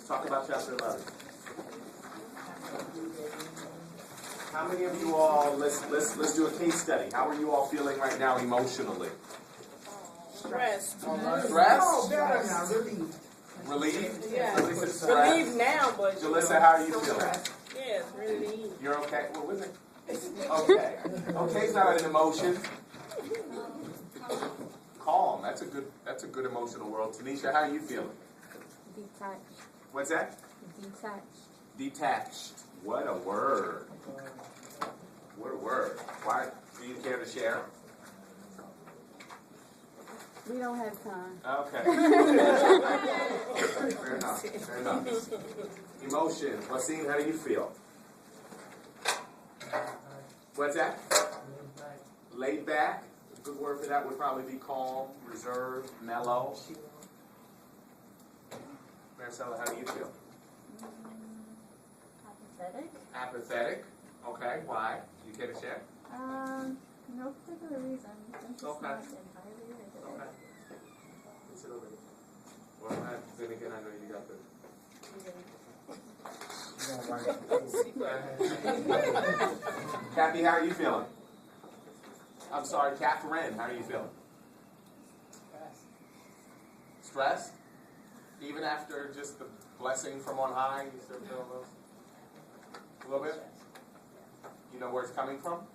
Talk about chapter 11. How many of you all, let's do a case study. How are you all feeling right now emotionally? Stressed. Stressed? Oh, better now, relieved. Relieved? Yeah. Somebody said stressed. Relieved now, but Jalissa, how are you feeling? yes, relieved. You're okay? What was it? Okay. Okay's not an emotion. Calm. That's a good emotional world. Tanisha, how are you feeling? Detached. What's that? Detached. Detached. What a word. What a word. Why? Do you care to share? We don't have time. Okay. Fair enough. Fair enough. Emotion. Wasim, how do you feel? What's that? Laid back. A good word for that would probably be calm, reserved, mellow. Marcella, how do you feel? Apathetic. Apathetic. Okay. Why? You care to share? No particular reason. I'm just Okay. not entirely regular. Okay. Sit over here. Well, then again, I know you got the. Kathy, how are you feeling? I'm sorry, Catherine, how are you feeling? Stressed? Even after just the blessing from on high, you still feel those? A little bit? You know where it's coming from?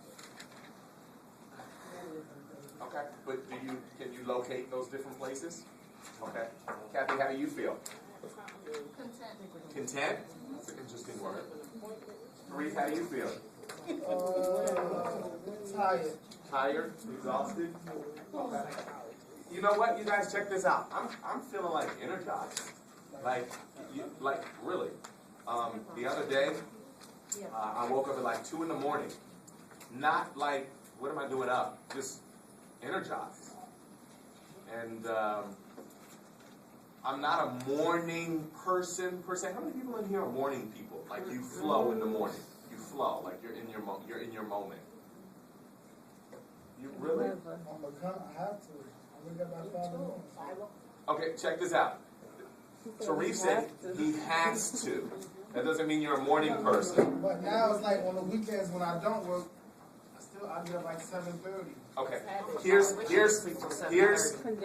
Okay, but can you locate those different places? Okay. Kathy, how do you feel? Content. Content? That's an interesting word. Reese, how do you feel? Tired. Tired? Exhausted? Okay. You know what? You guys check this out. I'm feeling like energized. Like really. The other day, I woke up at like 2 in the morning. Not like, what am I doing up? Just energized. And I'm not a morning person per se. How many people in here are morning people? Like you flow in the morning. You flow, like you're in your moment. You really? I'm gonna come. I have to. I'm gonna get my 5 minutes. Okay, check this out. Tarif said he has to. That doesn't mean you're a morning person. But now it's like on the weekends when I don't work, I get up like 7:30. Okay,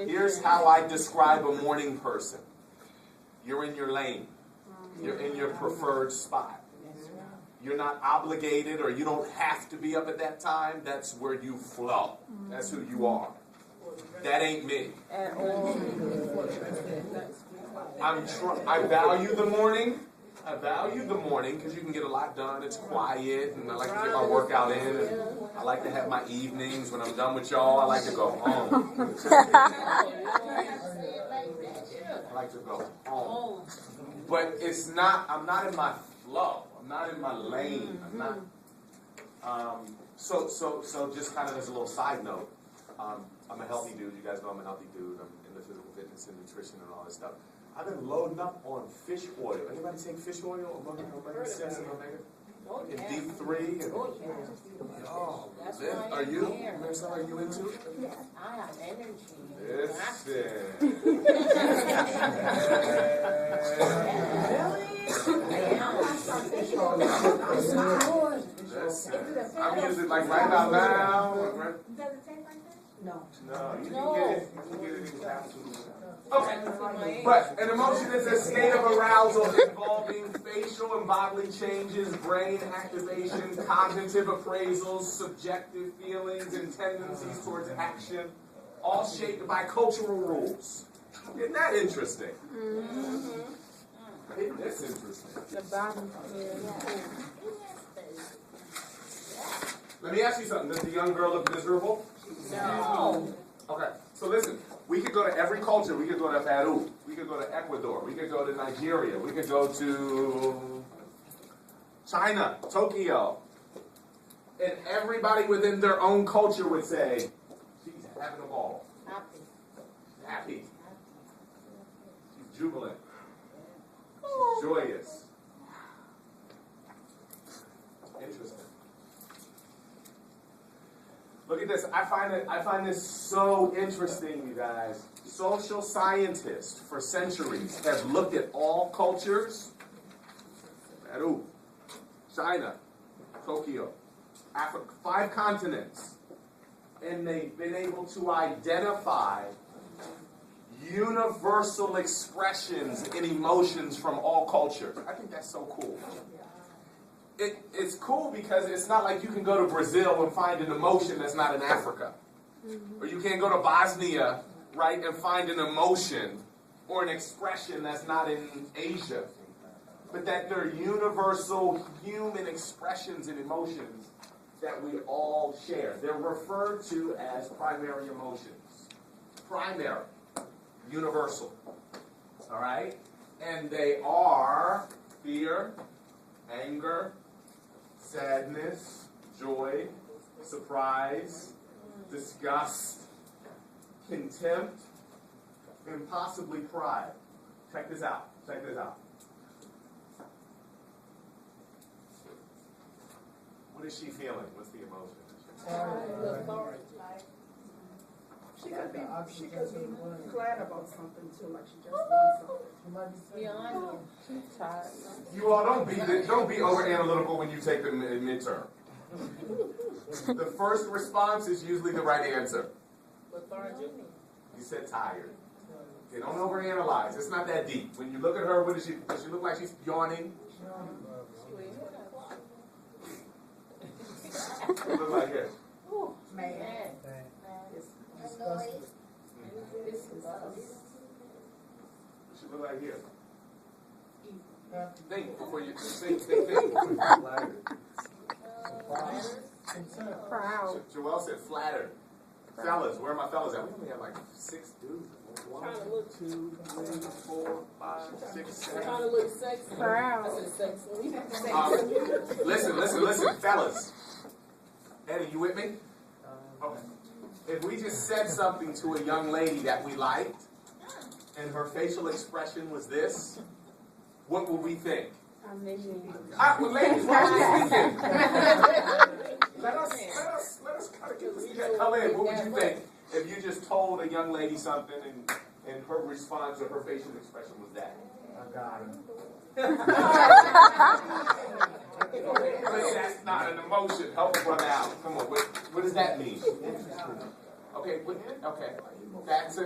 here's how I describe a morning person. You're in your lane. You're in your preferred spot. You're not obligated or you don't have to be up at that time. That's where you flow. That's who you are. That ain't me. At all. I value the morning. I value the morning because you can get a lot done. It's quiet, and I like to get my workout in. And I like to have my evenings when I'm done with y'all. I like to go home. I like to go home. But it's not. I'm not in my flow. I'm not in my lane. I'm not. So just kind of as a little side note, I'm a healthy dude. You guys know I'm a healthy dude. I'm into physical fitness and nutrition and all this stuff. I've been loading up on fish oil. Anybody take fish oil? Omega 6 and omega? And D3? And, oh, are you? Marcel, are you into it? I have energy. Listen. I'm using it like right about now. Does it taste like that? No. No, you can get it in capsules. Okay, but an emotion is a state of arousal involving facial and bodily changes, brain activation, cognitive appraisals, subjective feelings, and tendencies towards action, all shaped by cultural rules. Isn't that interesting? Isn't this interesting? The bottom. Let me ask you something. Does the young girl look miserable? No. Okay, so listen. We could go to every culture. We could go to Peru. We could go to Ecuador. We could go to Nigeria. We could go to China, Tokyo. And everybody within their own culture would say, she's having a ball. Happy. She's jubilant. She's joyous. Interesting. Look at this. I find this so interesting, you guys. social scientists for centuries have looked at all cultures, Peru, China, Tokyo, Africa, 5 continents, and they've been able to identify universal expressions and emotions from all cultures. I think that's so cool. It's cool because it's not like you can go to Brazil and find an emotion that's not in Africa. Or you can't go to Bosnia, right, and find an emotion or an expression that's not in Asia. But that they're universal human expressions and emotions that we all share. They're referred to as primary emotions. Primary. Universal. All right? And they are fear, anger, sadness, joy, surprise, disgust, contempt, and possibly pride. Check this out. Check this out. What is she feeling? What's the emotion? She could be glad about something too, like she just wants something. She might be saying, Yeah, I know. She's tired. You all don't be over analytical when you take the midterm. The first response is usually the right answer. Lethargic. You said tired. Okay, don't overanalyze. It's not that deep. When you look at her, does she look like she's yawning? Look like this. Mad. disgusted. She look like here. Happy. Think before you think. Surprised. Content. Proud. Joelle said flattered. Fellas, where are my fellas at? We only have like 6 dudes. Trying to look 2, 3, 4, 5, 6, 7. Trying to look sexy. Proud. I said sexy. Listen, fellas. Eddie, you with me? Okay. If we just said something to a young lady that we liked, and her facial expression was this, what would we think? I'm making Well, ladies, why are you speaking? Let us kind of get this together. Come in. What would you think if you just told a young lady something and her response or her facial expression was that? I got him. But that's not an emotion. Help a brother out. Come on. What does that mean? Okay. That's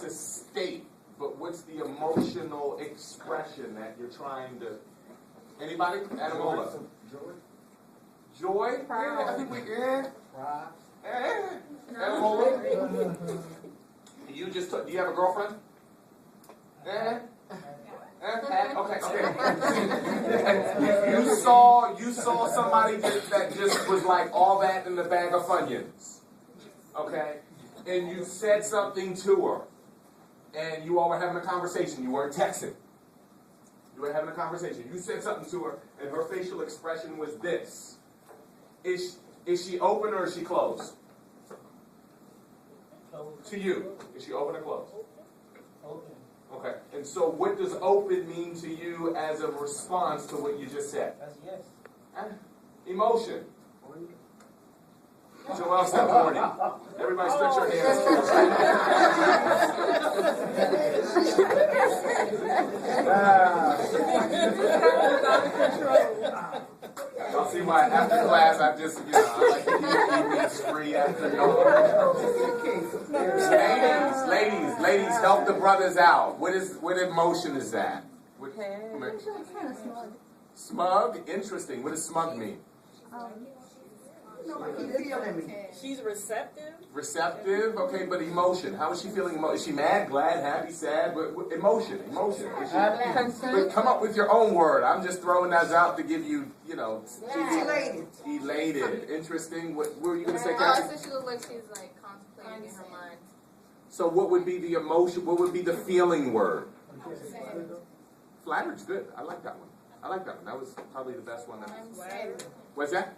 a state. But what's the emotional expression that you're trying to? Anybody? Adamola. Joy? Yeah, I think we can. Pride. Adamola. Do you have a girlfriend? Okay. You saw somebody that just was like all that in the bag of Funyuns. Okay? And you said something to her. And you all were having a conversation. You weren't texting. You were having a conversation. You said something to her, and her facial expression was this. Is she open or is she closed? To you. Is she open or closed? Open. Okay. And so what does open mean to you as a response to what you just said? That's yes. Emotion. Joelle said horny. Everybody stretch your hands. Y'all see why after class I just, I like to keep evenings free after Ladies, help the brothers out. What emotion is that? Smug? Interesting. What does smug mean? She's receptive. Receptive, okay, but emotion. How is she feeling? Is she mad, glad, happy, sad? What emotion. Is she, but come up with your own word. I'm just throwing that out to give you, elated. Interesting. What were you going to say, Kathy? So she looks like she's like contemplating in her mind. So what would be the emotion? What would be the feeling word? Flattered's good. I like that one. That was probably the best one. What's that?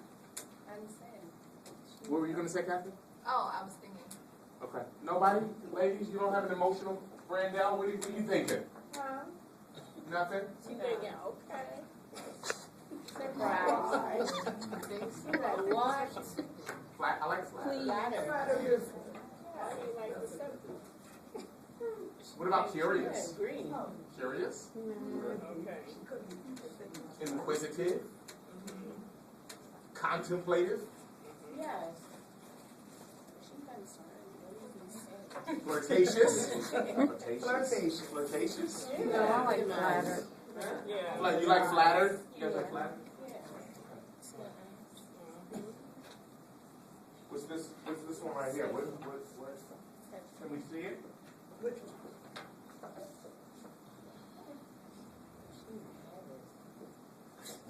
What were you going to say, Kathy? Oh, I was thinking. Okay. Nobody? Ladies, you don't have an emotional brand down? What are you thinking? Nothing? She's thinking, okay. Surprise. What? Flat. I like flat. Please. Flattered. Like receptive. What about curious? Yeah, green. Curious? Okay. Inquisitive? Contemplative? Yes. Flirtatious? Flirtatious. Flirtatious? No, I like flattered. Yeah. Like, you like flattered? You guys like flattered? What's this one right here? What, can we see it? Which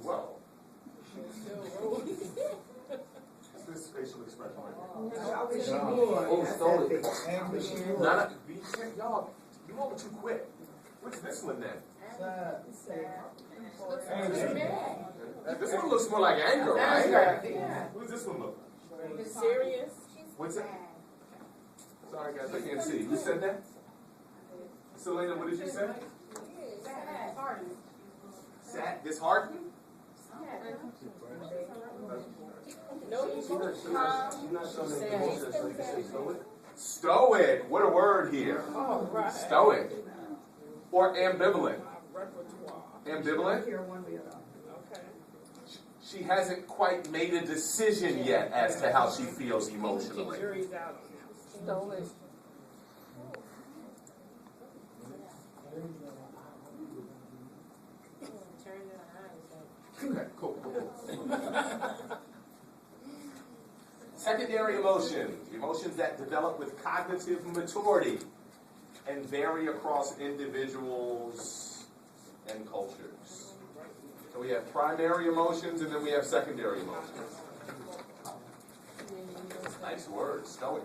Whoa. What's this facial expression right here? I wish you would. Oh, That's stole that it. big. I wish you would. None of, y'all, you all too quick. What's this one then? This one looks more like anger, right? Yeah. What does this one look like? Serious. What's it? Sorry guys, I can't see. Who said that? Selena, what did you say? Sad, disheartened? No, you Stoic. What a word here. Oh, right. Stoic. Or ambivalent. Repertoire. Ambivalent? Here one way or the other. Okay. She hasn't quite made a decision yet as to how she feels The emotionally. jury's out on Stoic. Okay, cool. Secondary emotions. Emotions that develop with cognitive maturity and vary across individuals and cultures. So we have primary emotions and then we have secondary emotions. Nice word, stoic.